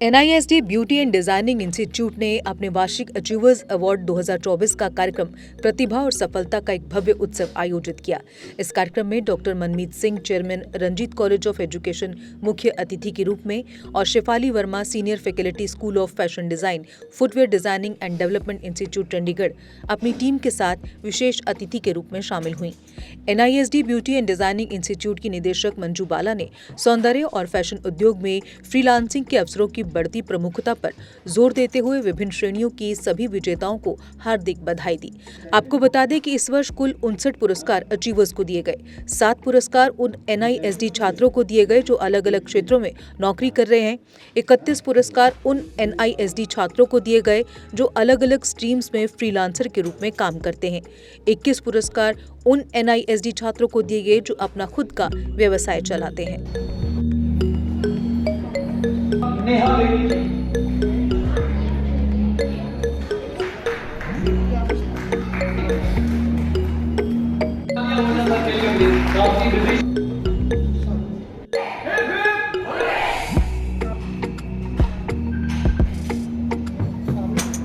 NISD beauty and designing institute ने अपने वार्षिक अचीवर्स अवार्ड 2024 का कार्यक्रम प्रतिभा और सफलता का एक भव्य उत्सव आयोजित किया। इस कार्यक्रम में doctor Manmeet Singh, chairman Ranjit college of education, मुख्य अतिथि के रूप में और Shefali Verma, senior faculty, school of fashion design, footwear designing and development institute Chandigarh अपनी टीम के साथ विशेष अतिथि के रूप में शामिल हुई। NISD beauty and designing institute की निदेशक मंजू बाला ने सौंदर्य और फैशन उद्योग में फ्रीलांसिंग के अवसरों की बढ़ती प्रमुखता पर जोर देते हुए विभिन्न श्रेणियों की सभी विजेताओं को हार्दिक बधाई दी। आपको बता दें कि इस वर्ष कुल 59 पुरस्कार अचीवर्स को दिए गए। 7 पुरस्कार उन NISD छात्रों को दिए गए जो अलग अलग क्षेत्रों में नौकरी कर रहे हैं। 31 पुरस्कार उन NISD छात्रों को दिए गए जो अलग अलग स्ट्रीम्स में फ्रीलांसर के रूप में काम करते हैं। 21 पुरस्कार उन NISD छात्रों को दिए गए जो अपना खुद का व्यवसाय चलाते हैं।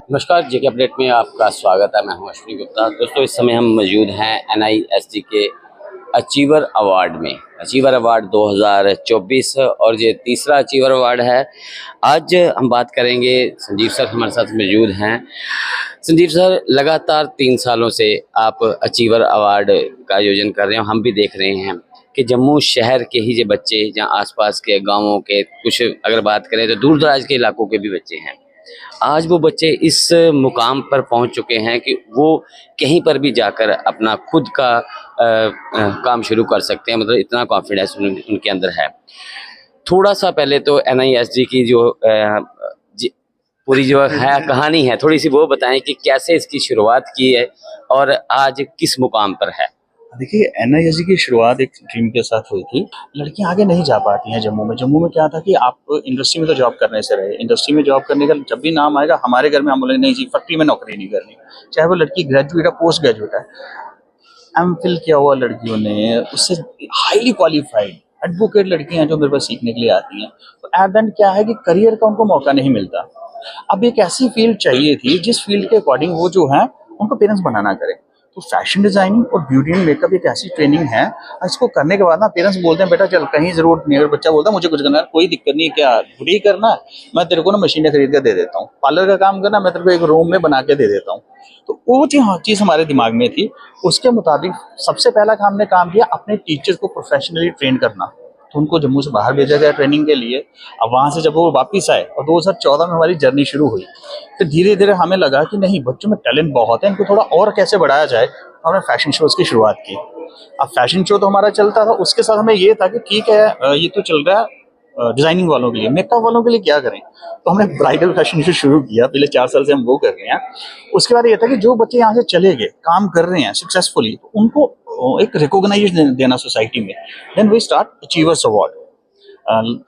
नमस्कार, जेके अपडेट में आपका स्वागत है। मैं हूं अश्विनी गुप्ता। दोस्तों, इस समय हम मौजूद हैं NISD के अचीवर अवार्ड में। अचीवर अवार्ड 2024 और ये तीसरा अचीवर अवार्ड है। आज हम बात करेंगे, संजीव सर हमारे साथ मौजूद हैं। संजीव सर, लगातार 3 सालों से आप अचीवर अवार्ड का आयोजन कर रहे हो। हम भी देख रहे हैं कि जम्मू शहर के ही जो बच्चे, जहाँ आसपास के गाँवों के, कुछ अगर बात करें तो दूर दराज के इलाकों के भी बच्चे हैं, आज वो बच्चे इस मुकाम पर पहुंच चुके हैं कि वो कहीं पर भी जाकर अपना खुद का काम शुरू कर सकते हैं। मतलब इतना कॉन्फिडेंस उनके अंदर है। थोड़ा सा पहले तो NISD की जो पूरी जो है कहानी है, थोड़ी सी वो बताएं कि कैसे इसकी शुरुआत की है और आज किस मुकाम पर है। देखिए, NISD की शुरुआत एक ड्रीम के साथ हुई थी। लड़कियां आगे नहीं जा पाती हैं जम्मू में। जम्मू में क्या था कि आप इंडस्ट्री में तो जॉब करने से रहे। इंडस्ट्री में जॉब करने का जब भी नाम आएगा हमारे घर में, हम बोलेंगे नहीं जी, फैक्ट्री में नौकरी नहीं करनी, चाहे वो लड़की ग्रेजुएट है, पोस्ट ग्रेजुएट है। MPhil किया हुआ लड़कियों ने, उससे हाईली क्वालिफाइड एडवोकेट लड़कियां हैं जो मेरे पास सीखने के लिए आती हैं। तो एट द एंड क्या है कि करियर का उनको मौका नहीं मिलता। अब एक ऐसी फील्ड चाहिए थी जिस फील्ड के अकॉर्डिंग वो जो है उनको पेरेंट्स बनाना करें। तो फैशन डिजाइनिंग और ब्यूटी एंड मेकअप एक ऐसी ट्रेनिंग है, इसको करने के बाद ना पेरेंट्स बोलते हैं बेटा चल कहीं जरूरत नहीं। अगर बच्चा बोलता है मुझे कुछ करना है, कोई दिक्कत नहीं है, क्या बुटीक करना है, मैं तेरे को ना मशीनें खरीद कर दे देता हूँ। पार्लर का काम करना, मैं तेरे को एक रूम में बना के दे देता हूँ। तो वो चीज़ हमारे दिमाग में थी। उसके मुताबिक सबसे पहला हमने काम किया अपने टीचर्स को प्रोफेशनली ट्रेन करना। तो उनको जम्मू से बाहर भेजा गया ट्रेनिंग के लिए। अब वहाँ से जब वो वापस आए और 2014 में हमारी जर्नी शुरू हुई, फिर धीरे धीरे हमें लगा कि नहीं, बच्चों में टैलेंट बहुत है, इनको थोड़ा और कैसे बढ़ाया जाए। तो हमने फैशन शोज की शुरुआत की। अब फैशन शो तो हमारा चलता था, उसके साथ हमें ये था कि ठीक है ये तो चल रहा है डिजाइनिंग वालों के लिए, मेकअप वालों के लिए क्या करें। तो हमने ब्राइडल फैशन शो शुरू किया। पहले 4 साल से हम वो कर रहे हैं। उसके बाद ये था कि जो बच्चे यहाँ से चले गए, काम कर रहे हैं सक्सेसफुली, तो उनको एक रिकॉग्नाइजेशन देना सोसाइटी में। Then we start achievers award.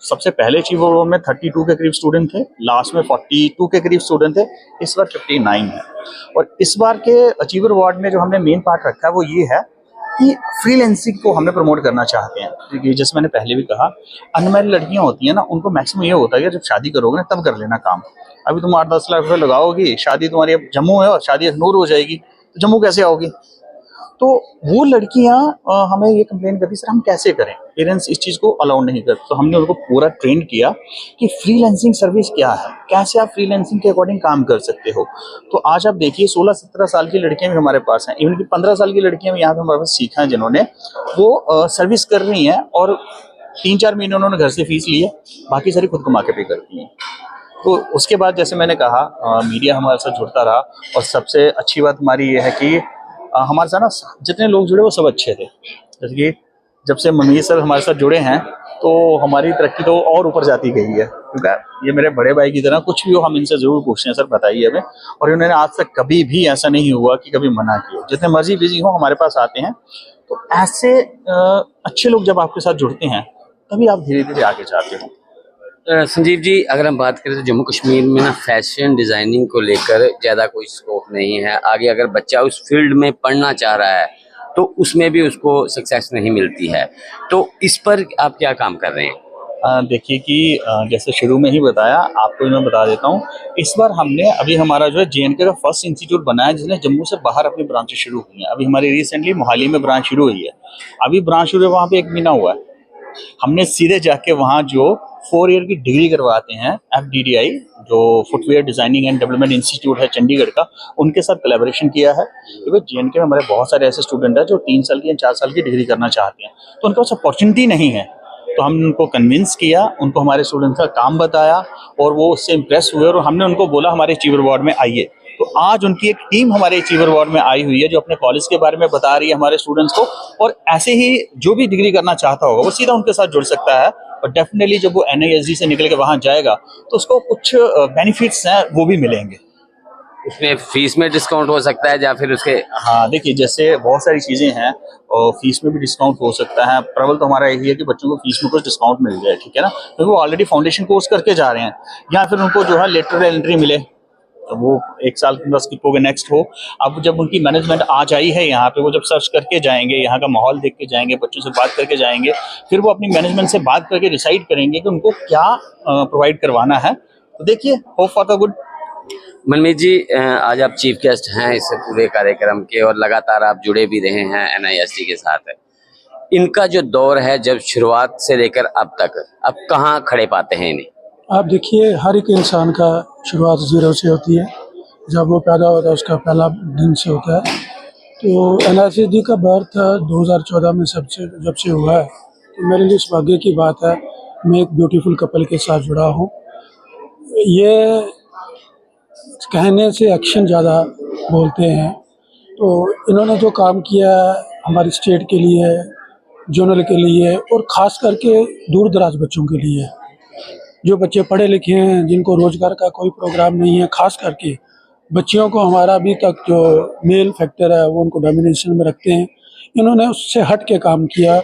सबसे पहले अचीवर अवार्ड में 32 के करीब स्टूडेंट थे, लास्ट में 42 के करीब स्टूडेंट थे, इस बार 59 है। और इस बार के अचीवर अवार्ड में जो हमने मेन पार्ट रखा है वो ये है कि फ्रीलांसिंग को हमने प्रमोट करना चाहते हैं। क्योंकि जैसे मैंने पहले भी कहा, अनमैरिड लड़कियां होती हैं ना, उनको मैक्सिमम ये होता है कि जब शादी करोगे ना तब कर लेना काम। अभी तुम 8-10 लाख रुपये लगाओगी, शादी तुम्हारी अब जम्मू है और शादी अखनूर हो जाएगी, तो जम्मू कैसे आओगी। तो वो लड़कियां हमें ये कंप्लेन करती, सर हम कैसे करें, पेरेंट्स इस चीज़ को अलाउ नहीं करते। तो हमने उनको पूरा ट्रेन किया कि फ्रीलांसिंग सर्विस क्या है, कैसे आप फ्रीलांसिंग के अकॉर्डिंग काम कर सकते हो। तो आज आप देखिए 16-17 साल की लड़कियां भी हमारे पास हैं, इवन की 15 साल की लड़कियां भी यहाँ पे हमारे पास सीखा है, जिन्होंने वो सर्विस कर रही हैं और 3-4 महीने उन्होंने घर से फीस ली है, बाकी सारी खुद कमा के पे करती हैं। तो उसके बाद जैसे मैंने कहा मीडिया हमारे साथ जुड़ता रहा। और सबसे अच्छी बात हमारी ये है कि हमारे साथ ना जितने लोग जुड़े वो सब अच्छे थे। जैसे कि जब से मनमीत सर हमारे साथ जुड़े हैं तो हमारी तरक्की तो और ऊपर जाती गई है। क्योंकि ये मेरे बड़े भाई की तरह, कुछ भी हो हम इनसे जरूर पूछते हैं सर बताइए हमें। और इन्होंने आज तक कभी भी ऐसा नहीं हुआ कि कभी मना किया। जितने मर्जी बिजी हो हमारे पास आते हैं। तो ऐसे अच्छे लोग जब आपके साथ जुड़ते हैं तभी आप धीरे धीरे आगे जाते हो। संजीव जी, अगर हम बात करें तो जम्मू कश्मीर में ना फैशन डिजाइनिंग को लेकर ज़्यादा कोई स्कोप नहीं है। आगे अगर बच्चा उस फील्ड में पढ़ना चाह रहा है तो उसमें भी उसको सक्सेस नहीं मिलती है। तो इस पर आप क्या काम कर रहे हैं? देखिए कि जैसे शुरू में ही बताया, आपको मैं बता देता हूँ। इस बार हमने अभी हमारा जो है JNK का फर्स्ट इंस्टीट्यूट बनाया जिसने जम्मू से बाहर अपनी ब्रांचेस शुरू हुई हैं। अभी हमारी रिसेंटली मोहाली में ब्रांच शुरू हुई है। अभी ब्रांच शुरू है, वहाँ पे 1 महीना हुआ है। हमने सीधे जाके वहाँ जो 4 ईयर की डिग्री करवाते हैं FDDI, जो footwear designing and development institute है चंडीगढ़ का, उनके साथ कोलैबोरेशन किया है। क्योंकि JNK में हमारे बहुत सारे ऐसे स्टूडेंट हैं जो 3 साल की या 4 साल की डिग्री करना चाहते हैं, तो उनके पास अपॉर्चुनिटी नहीं है। तो हमने उनको कन्विंस किया, उनको हमारे स्टूडेंट्स का काम बताया और वो उससे इम्प्रेस हुए और हमने उनको बोला हमारे अचीवर अवार्ड में आइए। तो आज उनकी एक टीम हमारे अचीवर अवार्ड में आई हुई है जो अपने कॉलेज के बारे में बता रही है हमारे स्टूडेंट्स को, और ऐसे ही जो भी डिग्री करना चाहता होगा वो सीधा उनके साथ जुड़ सकता है। और डेफिनेटली जब वो NISD से निकल के वहाँ जाएगा तो उसको कुछ बेनिफिट्स हैं वो भी मिलेंगे। उसमें फीस में डिस्काउंट हो सकता है या फिर उसके? हाँ, देखिए जैसे बहुत सारी चीज़ें हैं और फीस में भी डिस्काउंट हो सकता है। प्रबल तो हमारा यही है कि बच्चों को फीस में कुछ डिस्काउंट मिल जाए, ठीक है ना, क्योंकि वो ऑलरेडी फाउंडेशन कोर्स करके जा रहे हैं, या फिर उनको जो है लेटरल एंट्री मिले तो वो 1 साल के अंदर स्किप हो गए, नेक्स्ट हो। अब जब उनकी मैनेजमेंट आ जाई है यहाँ पे, वो जब सर्च करके जाएंगे, यहाँ का माहौल देख के जाएंगे, बच्चों से बात करके जाएंगे, फिर वो अपनी मैनेजमेंट से बात करके डिसाइड करेंगे कि उनको क्या प्रोवाइड करवाना है। तो देखिए, होप फॉर द गुड। मनमीत जी, आज आप चीफ गेस्ट हैं इस पूरे कार्यक्रम के और लगातार आप जुड़े भी रहे हैं NISD के साथ। इनका जो दौर है जब शुरुआत से लेकर अब तक, अब कहाँ खड़े पाते हैं इन्हें? आप देखिए, हर एक इंसान का शुरुआत 0 से होती है। जब वो पैदा होता है उसका पहला दिन से होता है। तो NISD का बर्थ 2014 में जब से हुआ है, तो मेरे लिए सौभाग्य की बात है। मैं एक ब्यूटीफुल कपल के साथ जुड़ा हूँ। ये कहने से एक्शन ज़्यादा बोलते हैं। तो इन्होंने जो काम किया हमारी स्टेट के लिए, जोनल के लिए और ख़ास करके दूर दराज बच्चों के लिए, जो बच्चे पढ़े लिखे हैं, जिनको रोज़गार का कोई प्रोग्राम नहीं है, ख़ास करके बच्चियों को हमारा अभी तक जो मेल फैक्टर है वो उनको डोमिनेशन में रखते हैं। इन्होंने उससे हट के काम किया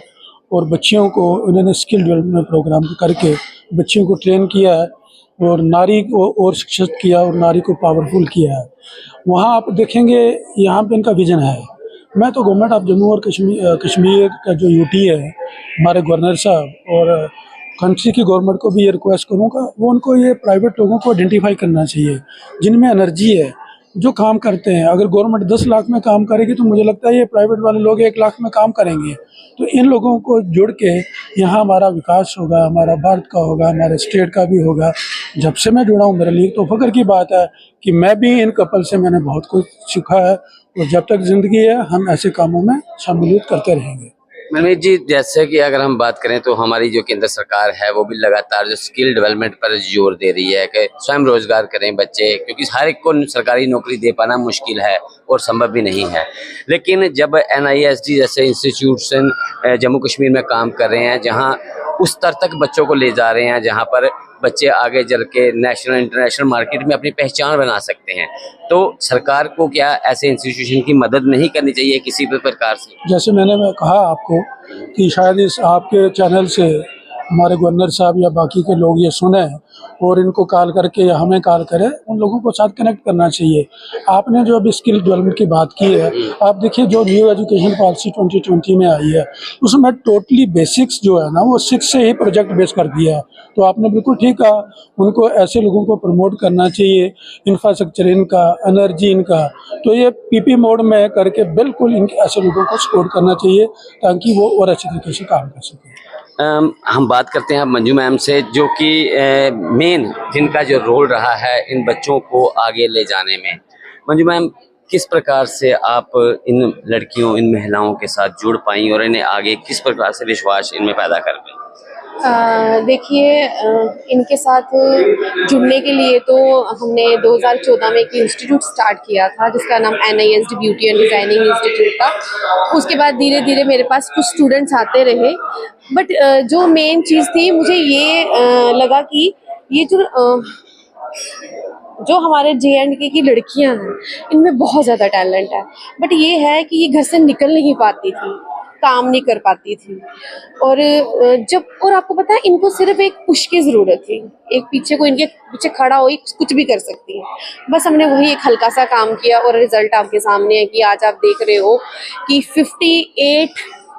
और बच्चियों को इन्होंने स्किल डेवलपमेंट प्रोग्राम करके बच्चियों को ट्रेन किया है और नारी को और शिक्षित किया और नारी को पावरफुल किया है। वहाँ आप देखेंगे, यहाँ पे इनका विजन है। मैं तो गवर्नमेंट ऑफ जम्मू और कश्मीर का जो UT है, हमारे गवर्नर साहब और कंट्री की गवर्नमेंट को भी ये रिक्वेस्ट करूँगा, वो उनको ये प्राइवेट लोगों को आइडेंटिफाई करना चाहिए जिनमें एनर्जी है, जो काम करते हैं। अगर गवर्नमेंट 10 लाख में काम करेगी तो मुझे लगता है ये प्राइवेट वाले लोग 1 लाख में काम करेंगे। तो इन लोगों को जुड़ के यहाँ हमारा विकास होगा, हमारा भारत का होगा, हमारे स्टेट का भी होगा। जब से मैं जुड़ा हूँ, मेरे लिए तो फख्र की बात है कि मैं भी इन कपल से मैंने बहुत कुछ सीखा है और जब तक ज़िंदगी है हम ऐसे कामों में शामिलियत करते रहेंगे। मनमीत जी, जैसे कि अगर हम बात करें तो हमारी जो केंद्र सरकार है वो भी लगातार जो स्किल डेवलपमेंट पर जोर दे रही है कि स्वयं रोजगार करें बच्चे, क्योंकि हर एक को सरकारी नौकरी दे पाना मुश्किल है और संभव भी नहीं है। लेकिन जब NISD जैसे इंस्टीट्यूशन जम्मू कश्मीर में काम कर रहे हैं, जहाँ उस स्तर तक बच्चों को ले जा रहे हैं जहाँ पर बच्चे आगे चल के नेशनल इंटरनेशनल मार्केट में अपनी पहचान बना सकते हैं, तो सरकार को क्या ऐसे इंस्टीट्यूशन की मदद नहीं करनी चाहिए किसी भी प्रकार से? जैसे मैंने कहा आपको कि शायद इस आपके चैनल से हमारे गवर्नर साहब या बाकी के लोग ये सुने और इनको कॉल करके या हमें कॉल करें, उन लोगों को साथ कनेक्ट करना चाहिए। आपने जो अभी स्किल डेवलपमेंट की बात की है, आप देखिए जो न्यू एजुकेशन पॉलिसी 2020 में आई है उसमें टोटली बेसिक्स जो है ना वो 6 से ही प्रोजेक्ट बेस कर दिया है। तो आपने बिल्कुल ठीक कहा, उनको ऐसे लोगों को प्रमोट करना चाहिए, इंफ्रास्ट्रक्चर इनका, एनर्जी इनका, तो ये PP मोड में करके बिल्कुल इनके ऐसे लोगों को सपोर्ट करना चाहिए ताकि वो और अच्छे तरीके से काम कर सकें। हम बात करते हैं अब मंजू मैम से, जो कि मेन जिनका जो रोल रहा है इन बच्चों को आगे ले जाने में। मंजू मैम, किस प्रकार से आप इन लड़कियों, इन महिलाओं के साथ जुड़ पाई और इन्हें आगे किस प्रकार से विश्वास इनमें पैदा कर पाई? देखिए, इनके साथ जुड़ने के लिए तो हमने 2014 में एक इंस्टीट्यूट स्टार्ट किया था जिसका नाम NISD beauty and designing institute था। उसके बाद धीरे धीरे मेरे पास कुछ स्टूडेंट्स आते रहे, बट जो मेन चीज़ थी मुझे ये लगा कि ये जो हमारे JNK की लड़कियां हैं इनमें बहुत ज़्यादा टैलेंट है, बट ये है कि ये घर से निकल नहीं पाती थी, काम नहीं कर पाती थी। और आपको पता है, इनको सिर्फ एक पुश की ज़रूरत थी, एक पीछे को इनके पीछे खड़ा हो, कुछ भी कर सकती है। बस हमने वही एक हल्का सा काम किया और रिजल्ट आपके सामने है कि आज आप देख रहे हो कि 58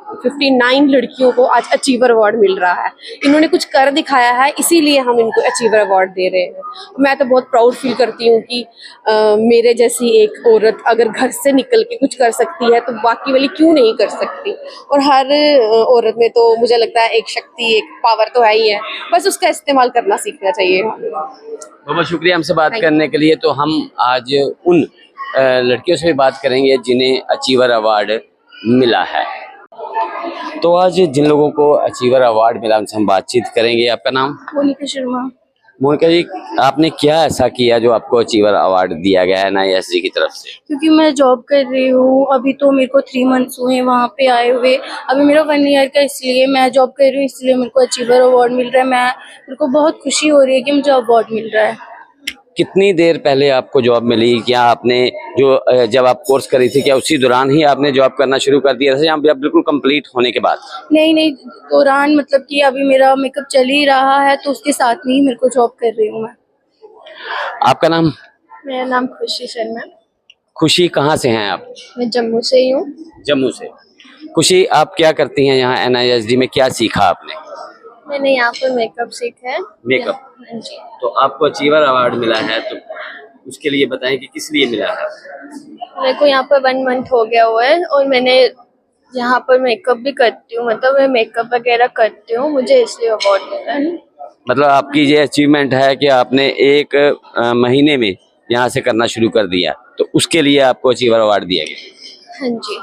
59 लड़कियों को आज अचीवर अवार्ड मिल रहा है। इन्होंने कुछ कर दिखाया है, इसीलिए हम इनको अचीवर अवार्ड दे रहे हैं। मैं तो बहुत प्राउड फील करती हूँ कि मेरे जैसी एक औरत अगर घर से निकल के कुछ कर सकती है तो बाकी वाली क्यों नहीं कर सकती। और हर औरत में तो मुझे लगता है एक शक्ति, एक पावर तो है ही है, बस उसका इस्तेमाल करना सीखना चाहिए। बहुत बहुत शुक्रिया हमसे बात करने के लिए। तो हम आज उन लड़कियों से भी बात करेंगे जिन्हें अचीवर अवार्ड मिला है। तो आज जिन लोगों को अचीवर अवार्ड मिला उनसे हम बातचीत करेंगे। आपका नाम? मोनिका शर्मा। मोनिका जी, आपने क्या ऐसा किया जो आपको अचीवर अवार्ड दिया गया है NISD की तरफ से? क्योंकि मैं जॉब कर रही हूँ, अभी तो मेरे को 3 मंथ्स हुए वहाँ पे आए हुए। अभी मेरा 1 ईयर का, इसलिए मैं जॉब कर रही हूँ, इसलिए मेरे को अचीवर अवार्ड मिल रहा है। मेरे को बहुत खुशी हो रही है कि मुझे अवार्ड मिल रहा है। कितनी देर पहले आपको जॉब मिली? क्या आपने जो जब आप कोर्स करी थी क्या उसी दौरान ही आपने जॉब करना शुरू कर दिया था या बिल्कुल कंप्लीट होने के बाद? नहीं, दौरान मतलब कि अभी मेरा मेकअप चल ही रहा है तो उसके साथ में ही मेरे को जॉब कर रही हूँ मैं। आपका नाम? मेरा नाम खुशी शर्मा। खुशी, कहाँ से हैं आप? मैं जम्मू से ही हूँ। जम्मू से। खुशी, आप क्या करती हैं यहाँ NISD में? क्या सीखा आपने? मैंने यहाँ पर मेकअप सीखा है। मेकअप? हाँ जी। तो आपको अचीवर अवार्ड मिला है, तो उसके लिए बताएं कि किस लिए मिला है? मेरे को यहाँ पर 1 मंथ हो गया हुआ है और मैंने यहाँ पर मेकअप भी करती हूँ, मतलब मैं मेकअप वगैरह करती हूँ, मुझे इसलिए अवार्ड मिला है। मतलब आपकी ये अचीवमेंट है कि आपने 1 महीने में यहाँ से करना शुरू कर दिया, तो उसके लिए आपको अचीवर अवार्ड दिया गया। हाँ जी।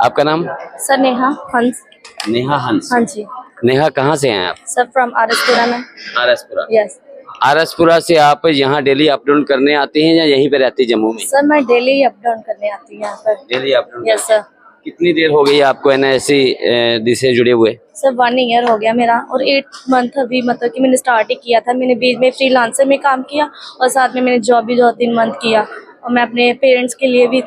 आपका नाम? सर नेहा हंस। नेहा हंस। हाँ जी। नेहा, कहाँ से हैं आप? सर फ्रॉम आरएसपुरा में। आरएसपुरा। यस। आरएसपुरा से आप यहाँ डेली अप डाउन करने आते हैं या यहीं पे रहते हैं जम्मू में? सर मैं डेली अप डाउन करने आती हूँ यहाँ पर। Daily up down? Yes sir. कितनी देर हो गई आपको NISD से जुड़े हुए? सर 1 ईयर हो गया मेरा और 8 मंथ अभी, मतलब कि मैंने स्टार्ट ही किया था। मैंने बीच में फ्रीलांसर में काम किया और साथ में मैंने जॉब भी 2-3 मंथ किया। और मैं अपने पेरेंट्स के लिए भी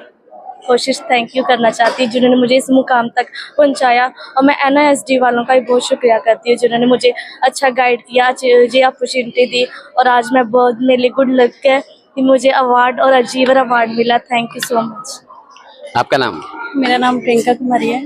कोशिश थैंक यू करना चाहती हूँ जिन्होंने मुझे इस मुकाम तक पहुँचाया। और मैं NISD वालों का भी बहुत शुक्रिया करती हूँ जिन्होंने मुझे अच्छा गाइड किया, मुझे अपॉर्चुनिटी दी और आज मैं बहुत, मेरे लिए गुड लक है कि मुझे अवार्ड और अचीवर अवार्ड मिला। Thank you so much. आपका नाम? मेरा नाम प्रियंका कुमारी है।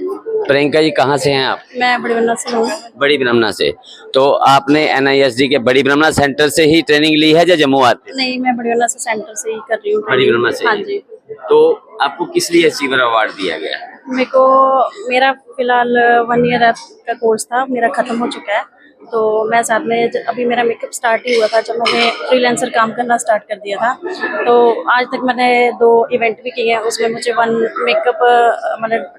प्रियंका जी, कहाँ से हैं आप? मैं बड़ी ब्रह्मना से हूँ। बड़ी ब्रह्मना से। तो आपने NISD के बड़ी ब्रह्मना सेंटर से ही ट्रेनिंग ली है या जम्मू आते? नहीं, मैं बड़ी ब्रह्मना से सेंटर से ही कर रही हूँ। बड़ी ब्रह्मना से? हाँ जी। तो आपको किस लिए अचीवर अवार्ड दिया गया? मेरे को, मेरा फिलहाल 1 ईयर का कोर्स था, मेरा खत्म हो चुका है। तो मैं साथ में अभी मेरा मेकअप स्टार्ट ही हुआ था जब मैंने फ्रीलांसर काम करना स्टार्ट कर दिया था। तो आज तक मैंने 2 इवेंट भी किए हैं, उसमें मुझे 1 मेकअप मतलब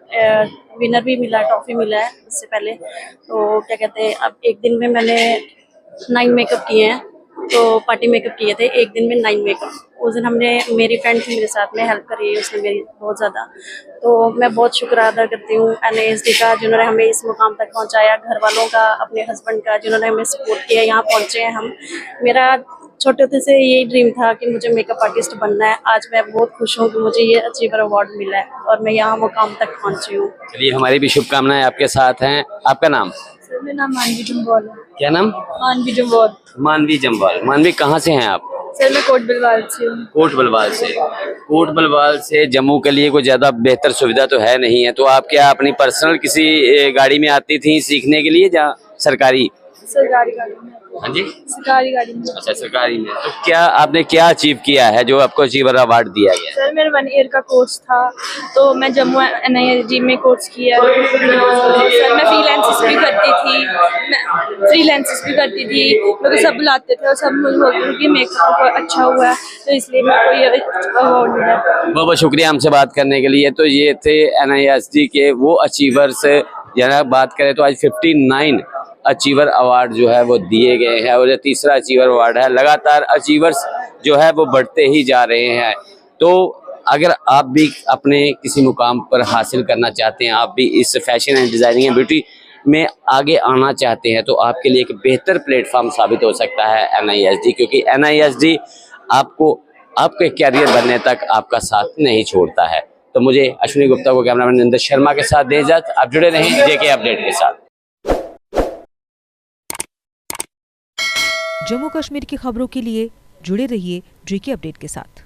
विनर भी मिला, ट्रॉफी मिला है इससे पहले। तो क्या कहते हैं, अब एक दिन में मैंने 9 मेकअप किए हैं। तो पार्टी मेकअप किए थे एक दिन में 9 मेकअप। उस दिन हमने, मेरी फ्रेंड थी मेरे साथ में, हेल्प करी है उसने मेरी बहुत ज़्यादा। तो मैं बहुत शुक्र अदा करती हूँ NISD का जिन्होंने हमें इस मुकाम तक पहुँचाया, घर वालों का, अपने हस्बैंड का जिन्होंने हमें सपोर्ट किया, यहाँ पहुँचे हैं हम। मेरा छोटे से यही ड्रीम था कि मुझे मेकअप आर्टिस्ट बनना है। आज मैं बहुत खुश हूँ कि मुझे ये अचीवर अवार्ड मिला है और मैं यहाँ मुकाम तक पहुँची हूँ। चलिए, हमारी भी शुभकामनाएं आपके साथ हैं। आपका नाम? सर मेरा नाम मानवी जम्वाल है। क्या नाम? मानवी जम्वाल। मानवी जम्वाल। मानवी, कहाँ से हैं आप? सर मैं कोट बलवाल से हूँ। कोट बलवाल से। कोट बलवाल से जम्मू के लिए कोई ज्यादा बेहतर सुविधा तो है नहीं है, तो आप क्या अपनी पर्सनल किसी गाड़ी में आती थी सीखने के लिए या सरकारी? सरकारी गाड़ी में। हाँ जी, सरकारी गाड़ी में। अच्छा, सरकारी में। तो क्या आपने क्या अचीव किया है जो आपको अचीवर अवार्ड दिया गया? सर मेरा 1 ईयर का कोर्स था, तो मैं जम्मू NISD में कोर्स किया। तो सर मैं फ्रीलांसिस भी करती थी, मेरे को सब बुलाते थे और सब मुझे बोलते थे कि मेकअप अच्छा हुआ है, तो इसलिए मेरे को ये अवार्ड मिला। बहुत बहुत शुक्रिया हमसे बात करने के लिए। तो ये थे NISD के वो अचीवर्स। यहाँ बात करें तो आज 59 अचीवर अवार्ड जो है वो दिए गए हैं और ये 3रा अचीवर अवार्ड है। लगातार अचीवर्स जो है वो बढ़ते ही जा रहे हैं। तो अगर आप भी अपने किसी मुकाम पर हासिल करना चाहते हैं, आप भी इस fashion and designing and beauty में आगे आना चाहते हैं, तो आपके लिए एक बेहतर प्लेटफॉर्म साबित हो सकता है NISD, क्योंकि NISD आपको आपके कैरियर बनने तक आपका साथ नहीं छोड़ता है। तो मुझे अश्विनी गुप्ता को, कैमरामैन निंदर शर्मा के साथ दे इजाजत। आप जुड़े रहें JK अपडेट के साथ। जम्मू कश्मीर की खबरों के लिए जुड़े रहिए JK अपडेट के साथ।